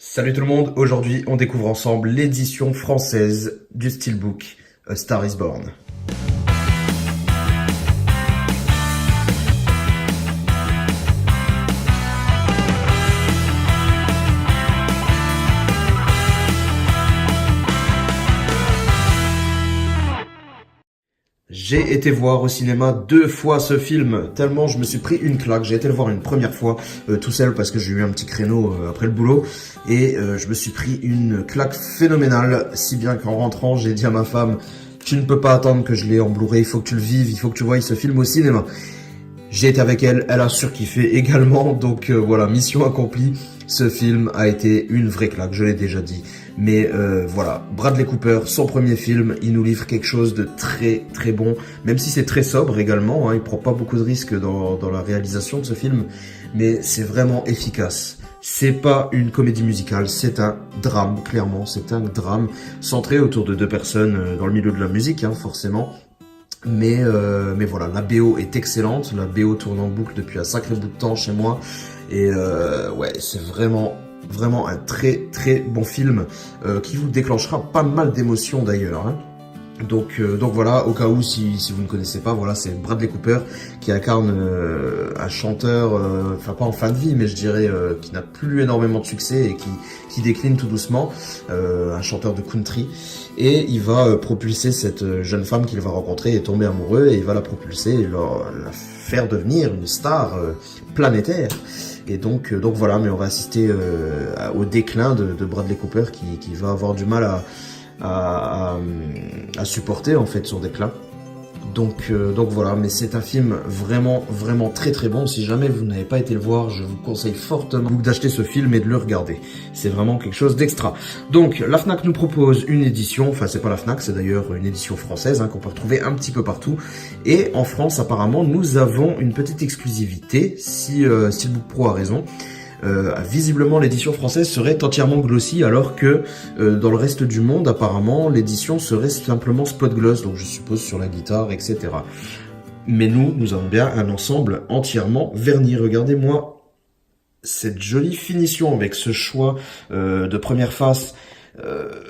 Salut tout le monde, aujourd'hui on découvre ensemble l'édition française du Steelbook A Star is Born. J'ai été voir au cinéma 2 fois ce film, tellement je me suis pris une claque. J'ai été le voir une première fois tout seul parce que j'ai eu un petit créneau après le boulot et je me suis pris une claque phénoménale, si bien qu'en rentrant j'ai dit à ma femme: tu ne peux pas attendre que je l'ai en Blu-ray, il faut que tu le vives, il faut que tu voies ce film au cinéma. J'ai été avec elle, elle a surkiffé également, donc voilà, mission accomplie. Ce film a été une vraie claque, je l'ai déjà dit. Mais voilà, Bradley Cooper, son premier film, il nous livre quelque chose de très très bon, même si c'est très sobre également, hein, il prend pas beaucoup de risques dans la réalisation de ce film, mais c'est vraiment efficace. C'est pas une comédie musicale, c'est un drame, clairement, c'est un drame centré autour de 2 personnes dans le milieu de la musique, hein, forcément. Mais voilà, la BO est excellente, la BO tourne en boucle depuis un sacré bout de temps chez moi, et ouais, c'est vraiment un très très bon film qui vous déclenchera pas mal d'émotions d'ailleurs, hein. Donc voilà, au cas où si vous ne connaissez pas, voilà, c'est Bradley Cooper qui incarne un chanteur, enfin pas en fin de vie, mais je dirais qui n'a plus énormément de succès et qui décline tout doucement, un chanteur de country, et il va propulser cette jeune femme qu'il va rencontrer et tomber amoureux, et il va la propulser et la faire devenir une star planétaire. Et donc voilà, mais on va assister au déclin de Bradley Cooper qui va avoir du mal à supporter en fait son déclin. Donc voilà, mais c'est un film vraiment très très bon. Si jamais vous n'avez pas été le voir, je vous conseille fortement d'acheter ce film et de le regarder. C'est vraiment quelque chose d'extra. Donc la Fnac nous propose une édition, enfin c'est pas la Fnac, c'est d'ailleurs une édition française, hein, qu'on peut retrouver un petit peu partout. Et en France apparemment nous avons une petite exclusivité, si Steelbook Pro a raison. Visiblement l'édition française serait entièrement glossy, alors que dans le reste du monde apparemment l'édition serait simplement spot gloss, donc je suppose sur la guitare, etc. Mais nous avons bien un ensemble entièrement verni. Regardez-moi cette jolie finition avec ce choix de première face.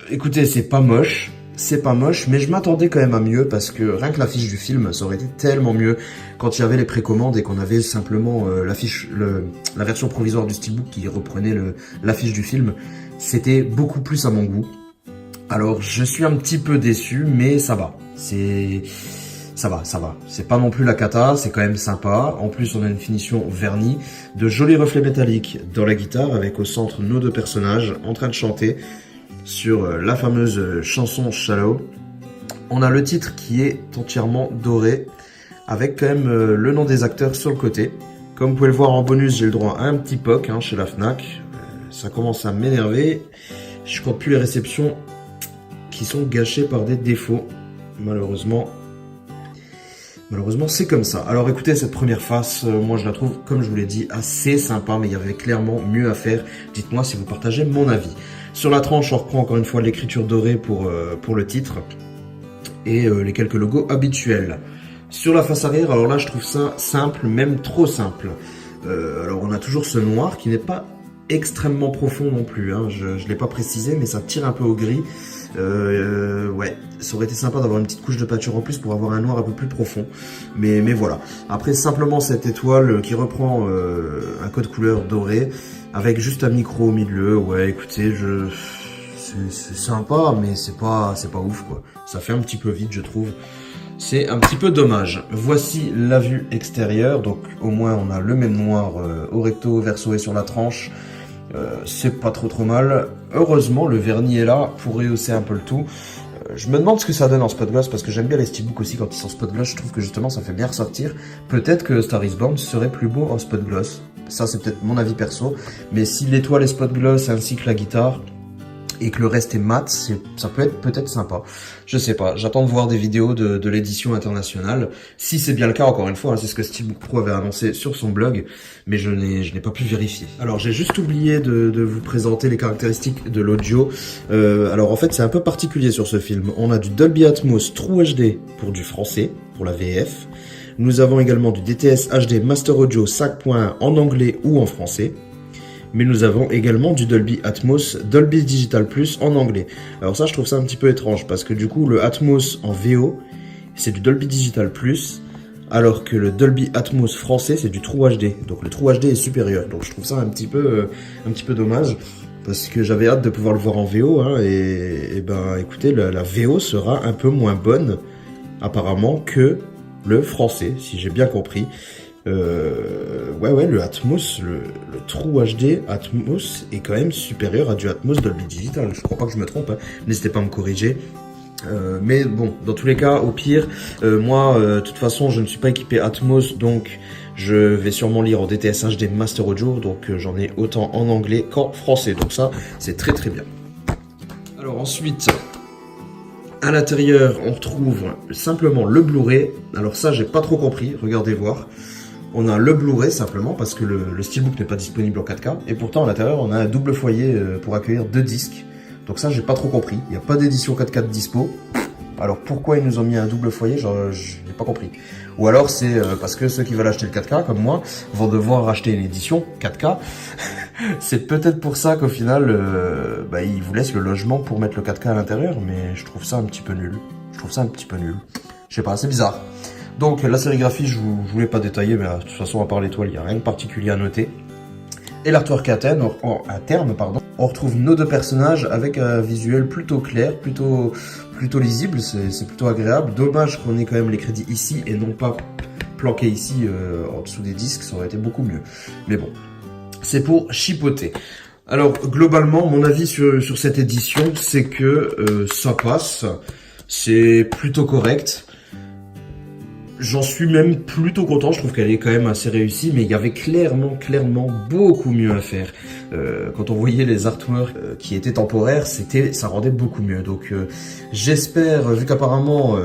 Écoutez, c'est pas moche, mais je m'attendais quand même à mieux, parce que rien que l'affiche du film, ça aurait été tellement mieux quand il y avait les précommandes et qu'on avait simplement la version provisoire du Steelbook qui reprenait l'affiche du film. C'était beaucoup plus à mon goût. Alors je suis un petit peu déçu, mais ça va. Ça va. C'est pas non plus la cata, c'est quand même sympa. En plus, on a une finition vernie, de jolis reflets métalliques dans la guitare, avec au centre nos 2 personnages en train de chanter sur la fameuse chanson Shallow. On a le titre qui est entièrement doré, avec quand même le nom des acteurs sur le côté. Comme vous pouvez le voir en bonus, j'ai le droit à un petit POC, hein, chez la Fnac. Ça commence à m'énerver. Je compte plus les réceptions qui sont gâchées par des défauts. Malheureusement, c'est comme ça. Alors écoutez, cette première face, moi je la trouve, comme je vous l'ai dit, assez sympa, mais il y avait clairement mieux à faire. Dites-moi si vous partagez mon avis. Sur la tranche, on reprend encore une fois l'écriture dorée pour le titre et les quelques logos habituels. Sur la face arrière, alors là je trouve ça simple, même trop simple. Alors on a toujours ce noir qui n'est pas extrêmement profond non plus, hein. Je l'ai pas précisé, mais ça tire un peu au gris. Ouais, ça aurait été sympa d'avoir une petite couche de peinture en plus pour avoir un noir un peu plus profond, mais voilà. Après, simplement cette étoile qui reprend un code couleur doré avec juste un micro au milieu. Ouais, écoutez, c'est sympa, mais c'est pas ouf quoi. Ça fait un petit peu vide, je trouve. C'est un petit peu dommage. Voici la vue extérieure, donc au moins on a le même noir au recto, au verso et sur la tranche. C'est pas trop mal. Heureusement, le vernis est là pour rehausser un peu le tout. Je me demande ce que ça donne en spot gloss, parce que j'aime bien les Steelbook aussi quand ils sont spot gloss. Je trouve que justement ça fait bien ressortir. Peut-être que Star is Born serait plus beau en spot gloss. Ça c'est peut-être mon avis perso. Mais si l'étoile est spot gloss ainsi que la guitare, et que le reste est mat, ça peut être peut-être sympa. Je sais pas, j'attends de voir des vidéos de l'édition internationale. Si c'est bien le cas, encore une fois, hein, c'est ce que Steelbook Pro avait annoncé sur son blog, mais je n'ai pas pu vérifier. Alors j'ai juste oublié de vous présenter les caractéristiques de l'audio. Alors en fait c'est un peu particulier sur ce film. On a du Dolby Atmos True HD pour du français, pour la VF. Nous avons également du DTS HD Master Audio 5.1 en anglais ou en français. mais nous avons également du Dolby Atmos, Dolby Digital Plus en anglais. Alors ça, je trouve ça un petit peu étrange, parce que du coup, le Atmos en VO, c'est du Dolby Digital Plus, alors que le Dolby Atmos français, c'est du True HD. Donc le True HD est supérieur. Donc je trouve ça un petit peu dommage, parce que j'avais hâte de pouvoir le voir en VO, hein, et ben écoutez, la VO sera un peu moins bonne, apparemment, que le français, si j'ai bien compris. Ouais, le Atmos, le True HD Atmos est quand même supérieur à du Atmos Dolby Digital. Je crois pas que je me trompe, hein. N'hésitez pas à me corriger. Mais bon, dans tous les cas, au pire, moi, de toute façon, je ne suis pas équipé Atmos, donc je vais sûrement lire en DTS HD Master Audio, donc j'en ai autant en anglais qu'en français. Donc ça, c'est très très bien. Alors ensuite, à l'intérieur, on retrouve simplement le Blu-ray. Alors ça, j'ai pas trop compris, regardez voir. On a le Blu-ray simplement parce que le Steelbook n'est pas disponible en 4K. Et pourtant, à l'intérieur, on a un double foyer pour accueillir 2 disques. Donc ça, j'ai pas trop compris. Il n'y a pas d'édition 4K dispo. Alors pourquoi ils nous ont mis un double foyer, je n'ai pas compris. Ou alors c'est parce que ceux qui veulent acheter le 4K, comme moi, vont devoir acheter une édition 4K. C'est peut-être pour ça qu'au final, ils vous laissent le logement pour mettre le 4K à l'intérieur. Mais je trouve ça un petit peu nul. Je sais pas, c'est bizarre. Donc la sérigraphie, je voulais pas détailler, mais de toute façon, à part l'étoile, il n'y a rien de particulier à noter. Et l'artwork interne, on retrouve nos 2 personnages avec un visuel plutôt clair, plutôt lisible, c'est plutôt agréable. Dommage qu'on ait quand même les crédits ici et non pas planqués ici en dessous des disques, ça aurait été beaucoup mieux. Mais bon, c'est pour chipoter. Alors globalement, mon avis sur cette édition, c'est que ça passe, c'est plutôt correct. J'en suis même plutôt content, je trouve qu'elle est quand même assez réussie, mais il y avait clairement beaucoup mieux à faire. Quand on voyait les artworks qui étaient temporaires, ça rendait beaucoup mieux. Donc j'espère, vu qu'apparemment,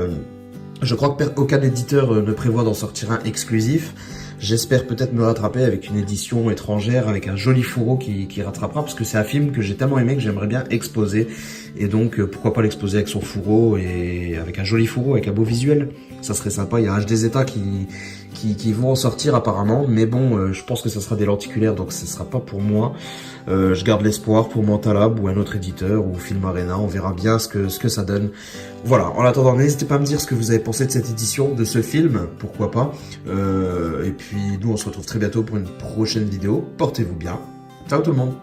je crois qu'aucun éditeur ne prévoit d'en sortir un exclusif, j'espère peut-être me rattraper avec une édition étrangère, avec un joli fourreau qui rattrapera, parce que c'est un film que j'ai tellement aimé que j'aimerais bien exposer. Et donc, pourquoi pas l'exposer avec son fourreau et avec un joli fourreau, avec un beau visuel. Ça serait sympa. Il y a HD Zeta qui vont en sortir apparemment. Mais bon, je pense que ça sera des lenticulaires, donc ce sera pas pour moi. Je garde l'espoir pour Mentalab ou un autre éditeur ou Film Arena. On verra bien ce que ça donne. Voilà. En attendant, n'hésitez pas à me dire ce que vous avez pensé de cette édition, de ce film. Pourquoi pas. Et puis, nous, on se retrouve très bientôt pour une prochaine vidéo. Portez-vous bien. Ciao tout le monde.